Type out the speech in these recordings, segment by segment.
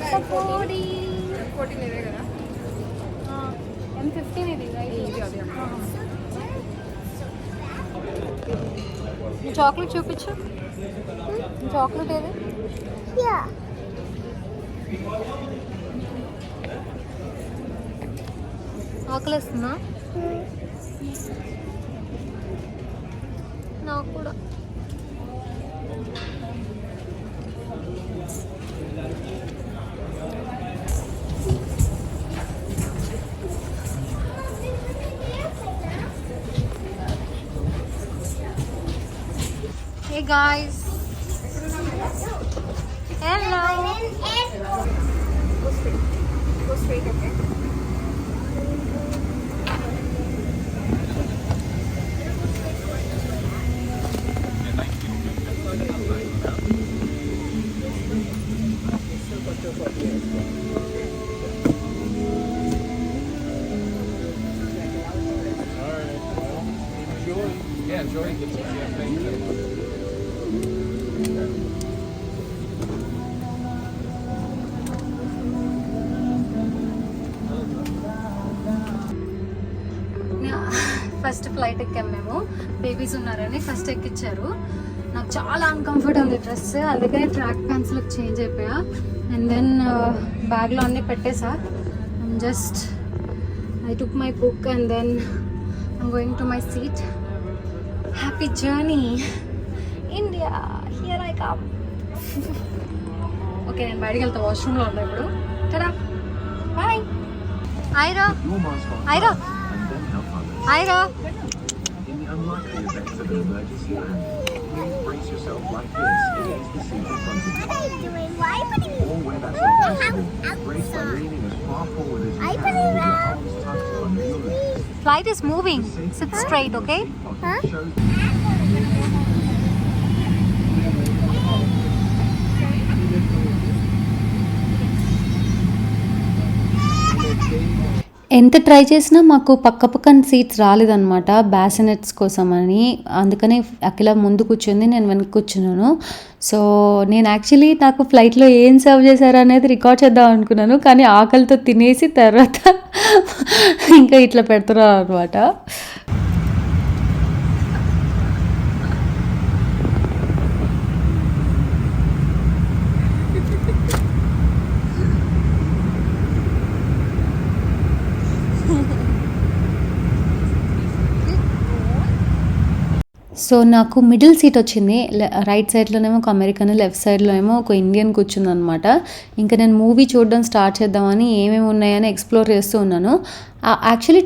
Pakodi M14 ఇదే కదా M15 ఇది చాక్లెట్ చూపించు చాక్లెట్ ఏది ఆకలిస్తుందా నాకు కూడా Hey guys. Hello. Go straight, okay? Yeah, Joy gets it. Yeah, thank you. First flight ఎక్కాం మేము బేబీస్ ఉన్నారని ఫస్ట్ ఎక్కిచ్చారు నాకు చాలా అన్కంఫర్ట్ ఉంది డ్రెస్ అందుకని ట్రాక్ ప్యాంట్స్లోకి చేంజ్ అయిపోయా అండ్ దెన్ బ్యాగ్లో అన్నీ పెట్టేసా just I took my book and then I'm going to my seat happy journey India here I come okay నేను బయటికి వెళ్తా వాష్రూమ్లో ఉన్నా ఇప్పుడు టడా bye Aira Aira Aira In the unlikely event of an emergency landing, please brace yourself like this against the seat in front of you. What are you doing? Why are you putting me? Or where that's not possible, brace by leaning as far forward as you can with your arms tucked under your legs. Flight is moving. Sit straight, okay? Huh? ఎంత try చేసినా మాకు పక్క పక్కన seats రాలేదన్నమాట బ్యాసినెట్స్ కోసం అని అందుకనే అఖిల ముందు కూర్చుంది నేను వెనక్కి కూర్చున్నాను సో నేను యాక్చువల్లీ నాకు ఫ్లైట్లో ఏం సర్వ్ చేశారు అనేది రికార్డ్ చేద్దాం అనుకున్నాను కానీ ఆకలితో తినేసి తర్వాత ఇంకా ఇట్లా పెడుతున్నారు అనమాట సో నాకు మిడిల్ సీట్ వచ్చింది రైట్ సైడ్లోనేమో ఒక అమెరికన్ లెఫ్ట్ సైడ్లో ఏమో ఒక ఇండియన్ కూర్చుంది అనమాట ఇంకా నేను మూవీ చూడడం స్టార్ట్ చేద్దామని ఏమేమి ఉన్నాయని ఎక్స్ప్లోర్ చేస్తూ ఉన్నాను యాక్చువల్లీ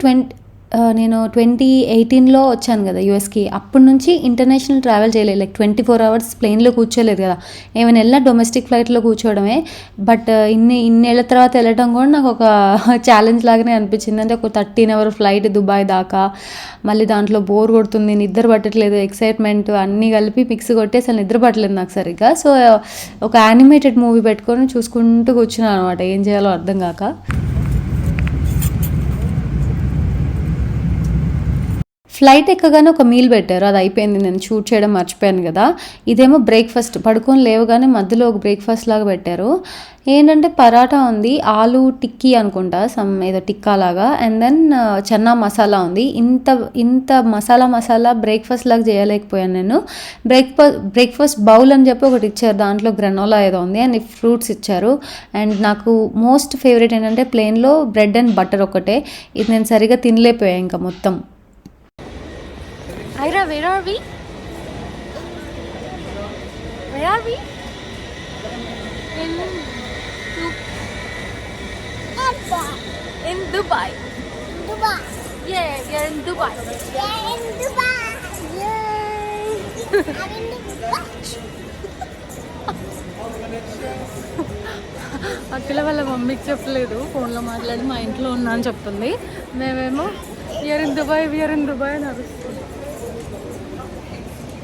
నేను 2018లో వచ్చాను కదా యూఎస్కి అప్పటి నుంచి ఇంటర్నేషనల్ ట్రావెల్ చేయలేదు లైక్ 24 hours ప్లేన్లో కూర్చోలేదు కదా ఏమైనా వెళ్ళినా డొమెస్టిక్ ఫ్లైట్లో కూర్చోవడమే బట్ ఇన్నేళ్ల తర్వాత వెళ్ళడం కూడా నాకు ఒక ఛాలెంజ్ లాగానే అనిపించింది అంటే ఒక 13-hour ఫ్లైట్ దుబాయ్ దాకా మళ్ళీ దాంట్లో బోర్ కొడుతుంది నిద్ర పట్టట్లేదు ఎక్సైట్మెంట్ అన్నీ కలిపి మిక్స్ కొట్టి అసలు నిద్ర పట్టలేదు నాకు సరిగ్గా సో ఒక యానిమేటెడ్ మూవీ పెట్టుకొని చూసుకుంటూ కూర్చున్నాను అనమాట ఏం చేయాలో అర్థం కాక ఫ్లైట్ ఎక్కగానే ఒక మీల్ పెట్టారు అది అయిపోయింది నేను షూట్ చేయడం మర్చిపోయాను కదా ఇదేమో బ్రేక్ఫాస్ట్ పడుకొని లేవగానే మధ్యలో ఒక బ్రేక్ఫాస్ట్ లాగా పెట్టారు ఏంటంటే పరాటా ఉంది ఆలు టిక్కీ అనుకుంటా ఏదో టిక్కా లాగా అండ్ దెన్ చన్నా మసాలా ఉంది ఇంత మసాలా బ్రేక్ఫాస్ట్ లాగా చేయలేకపోయాను నేను బ్రేక్ఫాస్ట్ బౌల్ అని చెప్పి ఒకటి ఇచ్చారు దాంట్లో గ్రనోలా ఏదో ఉంది అండ్ ఫ్రూట్స్ ఇచ్చారు అండ్ నాకు మోస్ట్ ఫేవరెట్ ఏంటంటే ప్లేన్లో బ్రెడ్ అండ్ బటర్ ఒకటే ఇది నేను సరిగా తినలేకపోయాను ఇంకా మొత్తం Ira, where are we? Where are we? In Dubai. Dubai. Yeah, you're in Dubai. Yeah, in Dubai. Yay! I'm in Dubai. అఖిల వాళ్ళ మమ్మీకి చెప్పలేదు ఫోన్లో మాట్లాడి మా ఇంట్లో ఉన్నా అని చెప్తుంది మేమేమో విఆర్ ఇన్ దుబాయ్ అని అరుస్తుంది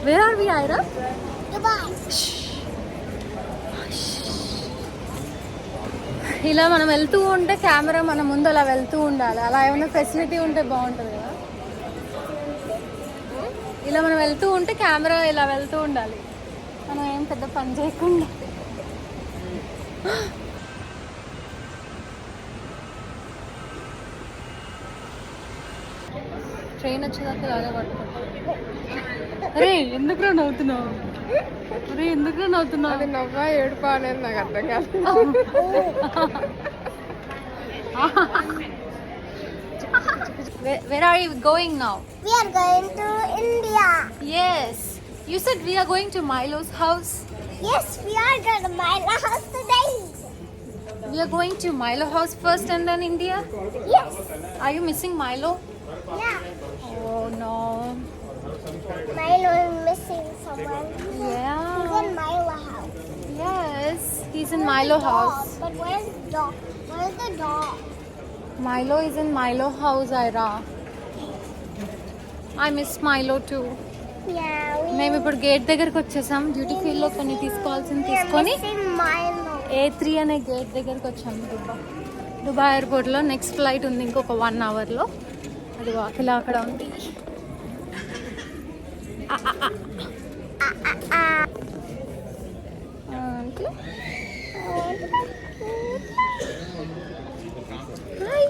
Where are we, Ira? Dubai. ఇలా మనం వెళ్తూ ఉంటే కెమెరా మన ముందు అలా వెళ్తూ ఉండాలి అలా ఏమైనా ఫెసిలిటీ ఉంటే బాగుంటుంది కదా ఇలా మనం వెళ్తూ ఉంటే కెమెరా ఇలా వెళ్తూ ఉండాలి మనం ఏం పెద్ద పని చేయకుండా ట్రైన్ వచ్చేదాకా ఇలాగే పట్టుకుంటాం. అరే ఎందుకురా నవ్వుతున్నావు? అరే ఎందుకురా నవ్వుతున్నావు? అది నవ్వా ఏడుపా అనేది నాకు అర్థం కాదు. Where are you going now? We are going to India. Yes. You said we are going to Milo's house. Yes, we are going to my house today. We are going to Milo house first and then India. Yes. Are you missing Milo? Yeah. Oh no. Milo is missing someone. He's Yeah. in Milo house. Yes. He's in Milo house. But where's the dog? Where's the dog? Milo is in Milo house, Ira. I miss Milo too. Yeah, మేము ఇప్పుడు gate దగ్గరకు వచ్చేసాం. Duty field లో కొన్ని తీసుకోవాల్సింది we are తీసుకొని missing Milo. A3 అనే gate దగ్గరకు వచ్చాము. దుబాయ్ ఎయిర్పోర్ట్లో నెక్స్ట్ ఫ్లైట్ ఉంది ఇంకొక 1 అవర్లో. అది అఖిల అక్కడ ఉంది. అంటే hi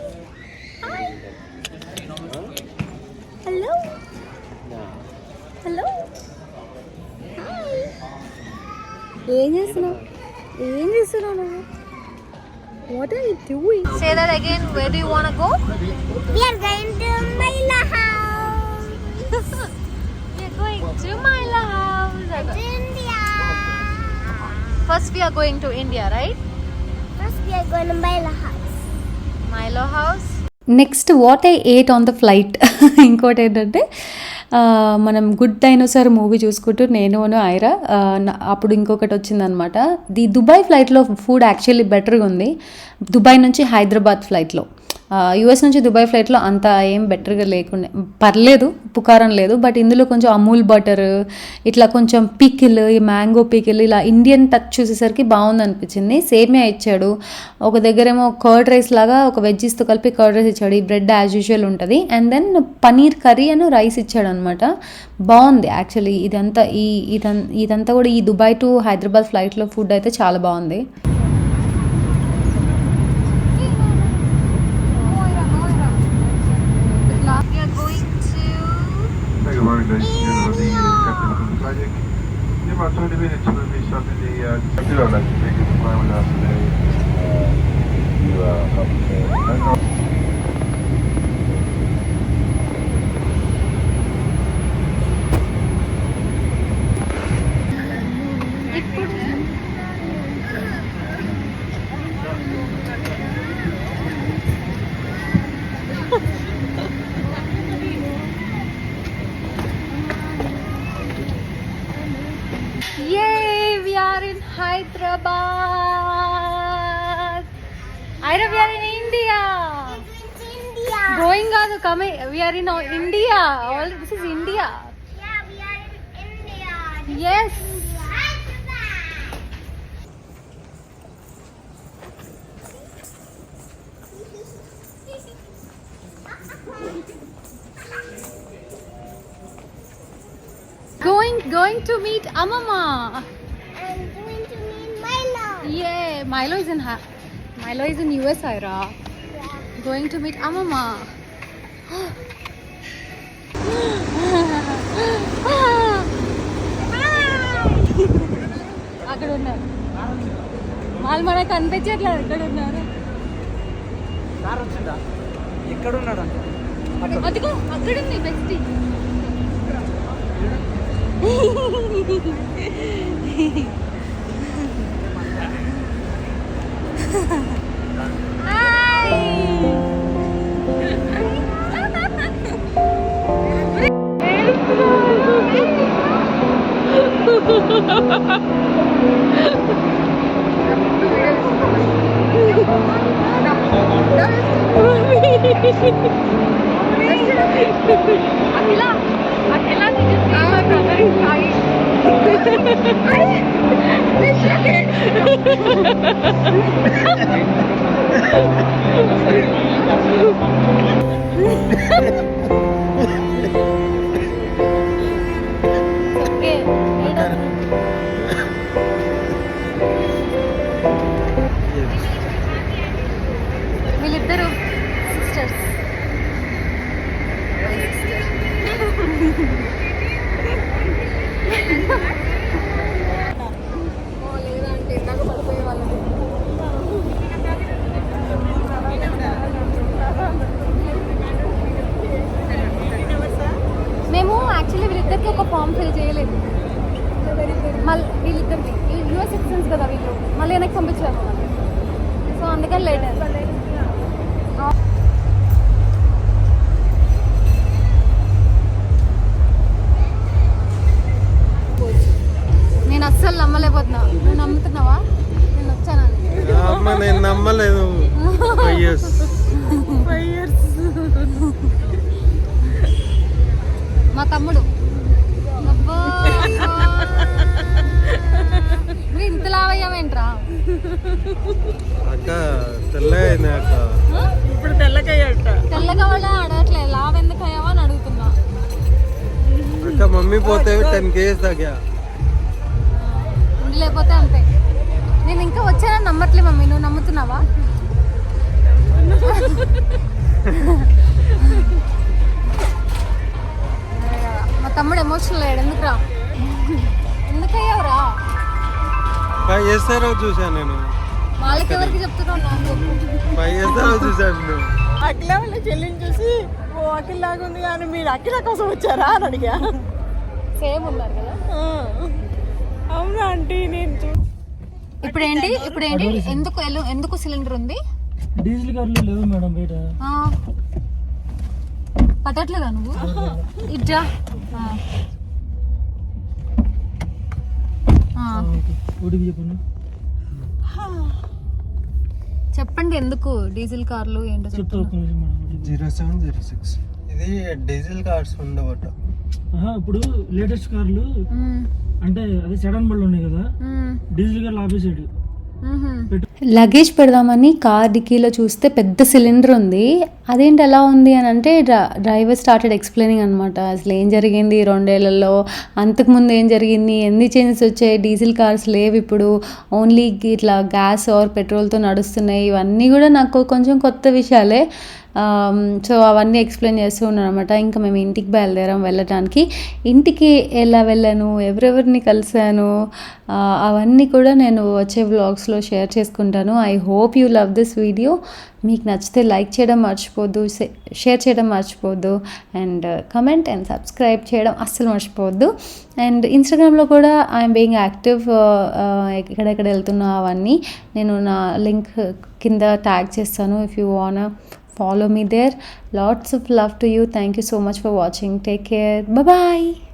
hi hello hello hi. ఏం చేస్తున్నావు? ఏం చేస్తున్నావు నువ్వు? What are you doing? Say that again. Where do you want to go? We are going to Milo house. We are going to Milo house. To India. First we are going to India, right? First we are going to Milo house. Milo house. Next what I ate on the flight. ఇంకోటి ఏంటంటే మనం good dinosaur movie చూసుకుంటూ నేను ఐరా అప్పుడు ఇంకొకటి వచ్చిందనమాట. The Dubai ఫ్లైట్లో food actually బెటర్గా ఉంది. దుబాయ్ నుంచి హైదరాబాద్ ఫ్లైట్లో, యూఎస్ నుంచి దుబాయ్ ఫ్లైట్లో అంత ఏం బెటర్గా లేకుండా పర్లేదు, పుకారం లేదు. బట్ ఇందులో కొంచెం అమూల్ బటర్, ఇట్లా కొంచెం పికిల్, ఈ మ్యాంగో పికిల్, ఇలా ఇండియన్ టచ్ చూసేసరికి బాగుంది అనిపించింది. సేమియా ఇచ్చాడు, ఒక దగ్గరేమో కర్డ్ రైస్ లాగా ఒక వెజ్జీస్తో కలిపి కర్డ్ రైస్ ఇచ్చాడు. ఈ బ్రెడ్ యాజ్ యూజువల్ ఉంటుంది. అండ్ దెన్ పనీర్ కర్రీ అని రైస్ ఇచ్చాడు అనమాట. బాగుంది యాక్చువల్లీ. ఇదంతా కూడా ఈ దుబాయ్ టు హైదరాబాద్ ఫ్లైట్లో ఫుడ్ అయితే చాలా బాగుంది. We are going to Tegenwoordig is de Captain van de Vlijek. Ja, maar 20 minutes will be shot in the computer like taking the time with us today. Yay! We are in Hyderabad. Ira, we are in India. It's India. Going on, coming. We are in India. All this is India. Yeah, we are in India. Yes. Hyderabad. Going to meet Amama. I'm going to meet Milo. Yeah, Milo is in US, Ira. Yeah. Going to meet Amama. అక్కడ ఉన్నారు వాళ్ళు మనకు కనిపించట్లేదు. ఎక్కడ ఉన్నారు? ఎక్కడున్నాడు? అదిగో అక్కడుంది best. Akila, did you see my brother is crying? Okay. వీళ్ళిద్దరు సిస్టర్స్. వీళ్ళిద్దరికి యూఎస్ సిటిజన్స్ కదా వీళ్ళు, మళ్ళీ వెనక్కి పంపించారు. సో అందుకని లేట్ అయింది. నేను అస్సలు నమ్మలేకపోతున్నా. నువ్వు నమ్ముతున్నావా? నేను వచ్చానని. అమ్మ నేను నమ్మలేదు. 5 years. మా తమ్ముడు ఇంత లావయ్యావేంట్రా? అక్క తెల్లగా అక్క. ఇప్పుడు తెల్లకయ్యట. తెల్లగా వాళ్ళ అడగట్లే, లావెందుకు అయ్యావా అని అడుగుతున్నా. అక్క మమ్మీ పోతే 10 kg తగ్గా. లేకపోతే అంతే. నేను ఇంకా వచ్చానని నమ్మట్లే మమ్మీ, నువ్వు నమ్ముతున్నావా? మా తమ్ముడు ఎమోషనల్ అయ్యాడు. ఎందుకురా? ఎందుకయ్యావురా? 5 years తర్వాత చూసాను నేను. వాళ్ళకి ఎవరికి చెప్తున్నావు? నాకు చెప్పు. 5 years తర్వాత చూసాను నేను. అఖిల వాళ్ళ చెల్లిని చూసి ఓ అఖిల్ లాగా ఉంది కానీ మీరు అఖిల కోసం వచ్చారా అని అడిగా. సేమ్ ఉన్నారు కదా. అవునా ఆంటీ నేను ఇప్పుడు ఏంటి ఎందుకు సిలిండర్ ఉంది? డీజిల్ కార్లు లేవు మేడం బయట. పట్టట్లేదా నువ్వు? ఇట్రా ఓటీపీ చెప్పండి. చెప్పండి ఎందుకు డీజిల్ కార్లు ఏంటో చెప్తా ఒక్క నిమిషం మేడం. 0706 ఇది డీజిల్ కార్స్ ఉండవట. ఇప్పుడు లేటెస్ట్ కార్లు అంటే అదే సెడాన్ బండ్లు ఉన్నాయి కదా, డీజిల్ కార్లు ఆపేసాడు. లగేజ్ పెడదామని కార్ డిక్కీలో చూస్తే పెద్ద సిలిండర్ ఉంది. అదేంటి ఎలా ఉంది అని అంటే డ్రైవర్ స్టార్టెడ్ ఎక్స్ప్లెయినింగ్ అనమాట. అసలు ఏం జరిగింది 2 ఏళ్లలో, అంతకుముందు ఏం జరిగింది, ఎన్ని చేంజెస్ వచ్చాయి, డీజిల్ కార్స్ లేవు ఇప్పుడు, ఓన్లీ ఇట్లా గ్యాస్ ఆర్ పెట్రోల్తో నడుస్తున్నాయి. ఇవన్నీ కూడా నాకు కొంచెం కొత్త విషయాలే. సో అవన్నీ ఎక్స్ప్లెయిన్ చేస్తూ ఉన్నాను అనమాట. ఇంకా మేము ఇంటికి బయలుదేరాం వెళ్ళటానికి. ఇంటికి ఎలా వెళ్ళాను, ఎవరెవరిని కలిసాను, అవన్నీ కూడా నేను వచ్చే వ్లాగ్స్లో షేర్ చేసుకుంటాను. I hope you love this video. మీకు నచ్చితే లైక్ చేయడం మర్చిపోద్దు, షేర్ చేయడం మర్చిపోద్దు, అండ్ కమెంట్ అండ్ సబ్స్క్రైబ్ చేయడం అస్సలు మర్చిపోవద్దు. అండ్ ఇన్స్టాగ్రామ్లో కూడా ఐఎమ్ బీయింగ్ యాక్టివ్. ఎక్కడెక్కడ వెళ్తున్నా అవన్నీ నేను నా లింక్ కింద ట్యాగ్ చేస్తాను. If you want follow me there. Lots of love to you. Thank you so much for watching. Take care. Bye bye.